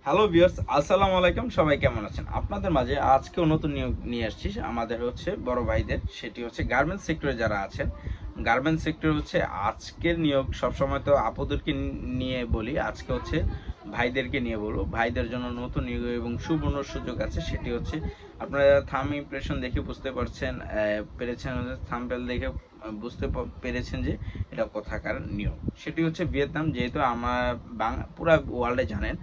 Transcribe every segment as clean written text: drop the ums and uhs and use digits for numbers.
Hello viewers, আসসালামু আলাইকুম। সবাই কেমন আছেন? আপনাদের মাঝে আজকেও নতুন নিয়োগ নিয়ে আসছি। আমাদের হচ্ছে বড় ভাইদের, সেটি হচ্ছে গার্মেন্টস সেক্টরে যারা আছেন। গার্মেন্টস সেক্টর হচ্ছে আজকের নিয়োগ। সবসময় তো আপুদেরকে নিয়ে বলি, আজকে হচ্ছে ভাইদেরকে নিয়ে বলবো। ভাইদের জন্য নতুন নিয়োগ এবং সুবর্ণ সুযোগ আছে। সেটি হচ্ছে আপনারা থাম্ব ইমপ্রেশন দেখে বুঝতে পারছেন, পেরেছেন, থাম্বনেল দেখে বুঝতে পেরেছেন যে এটা কোথাকার নিয়োগ। সেটি হচ্ছে ভিয়েতনাম। যেহেতু আমার পুরা ওয়ার্ল্ডে জানেন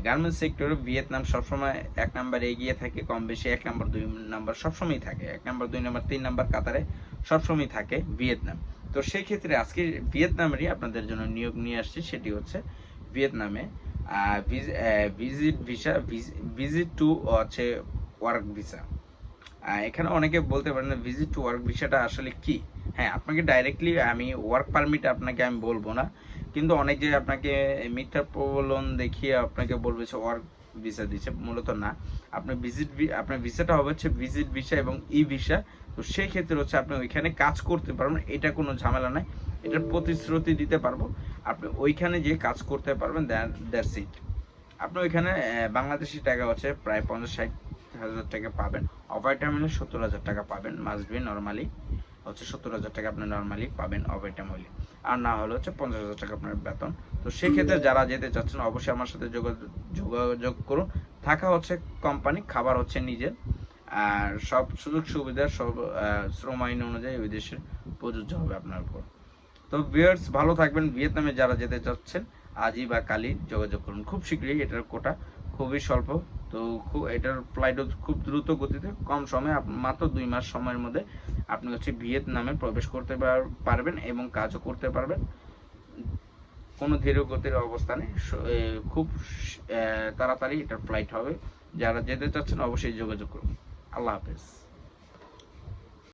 গার্মেন্টস সেক্টরে ভিয়েতনাম সবসময় এক নাম্বার এগিয়ে থাকে, কম বেশি এক নাম্বার দুই নাম্বার সবসময় থাকে, এক নাম্বার দুই নাম্বার তিন নাম্বার কাতারে সবসময় থাকে ভিয়েতনাম। তো সেই ক্ষেত্রে আজকে ভিয়েতনামেরই আপনাদের জন্য নিয়োগ নিয়ে আসছি। সেটি হচ্ছে ভিয়েতনামে ভিজিট ভিসা, ভিজিট টু হচ্ছে ওয়ার্ক ভিসা। এখানে অনেকে বলতে পারেন ভিজিট টু ওয়ার্ক ভিসাটা আসলে কি। হ্যাঁ, আপনাকে ডাইরেক্টলি আমি ওয়ার্ক পারমিট আপনাকে আমি বলবো না, কিন্তু অনেক যে আপনাকে মিথ্যা প্রলোভন দেখিয়ে আপনাকে বলবে যে ওয়ার্ক ভিসা দিচ্ছে, মূলত না। আপনার ভিসাটা হবে হচ্ছে ভিজিট ভিসা এবং ই ভিসা। তো সেই ক্ষেত্রে হচ্ছে আপনি ওইখানে কাজ করতে পারবেন, এটা কোনো ঝামেলা নাই। এটার প্রতিশ্রুতি দিতে পারবো, আপনি ওইখানে যে কাজ করতে পারবেন, দ্যাটস ইট। আপনি ওইখানে বাংলাদেশি টাকা হচ্ছে প্রায় 50-60 হাজার টাকা পাবেন। ওভার টাইম হলে 70,000 টাকা পাবেন, মাস্ট বি নর্মালি হচ্ছে 70,000 টাকা আপনি নর্মালি পাবেন ওভার টাইম হলে। আর না হলে হচ্ছে 50,000 টাকা আপনার বেতন। তো সেক্ষেত্রে যারা যেতে চাচ্ছেন অবশ্যই আমার সাথে যোগাযোগ করুন। থাকা হচ্ছে কোম্পানি, খাবার হচ্ছে নিজের, আর সব সুযোগ সুবিধা সব শ্রম আইন অনুযায়ী ওই দেশের প্রযোজ্য হবে আপনার উপর। তো ভিউয়ার্স, ভালো থাকবেন। ভিয়েতনামে যারা যেতে চাচ্ছেন আজই বা কালই যোগাযোগ করুন। খুব শীঘ্রই এটার কোটা খুবই স্বল্প। তো এটার ফ্লাইটও খুব দ্রুত গতিতে, কম সময়ে, মাত্র 2 মাস সময়ের মধ্যে আপনি হচ্ছে ভিয়েতনামে প্রবেশ করতে পারবেন এবং কাজও করতে পারবেন কোনো ধীর গতির অবস্থানে। খুব তাড়াতাড়ি এটার ফ্লাইট হবে। যারা যেতে চাচ্ছেন অবশ্যই যোগাযোগ করুন। আল্লাহ হাফেজ।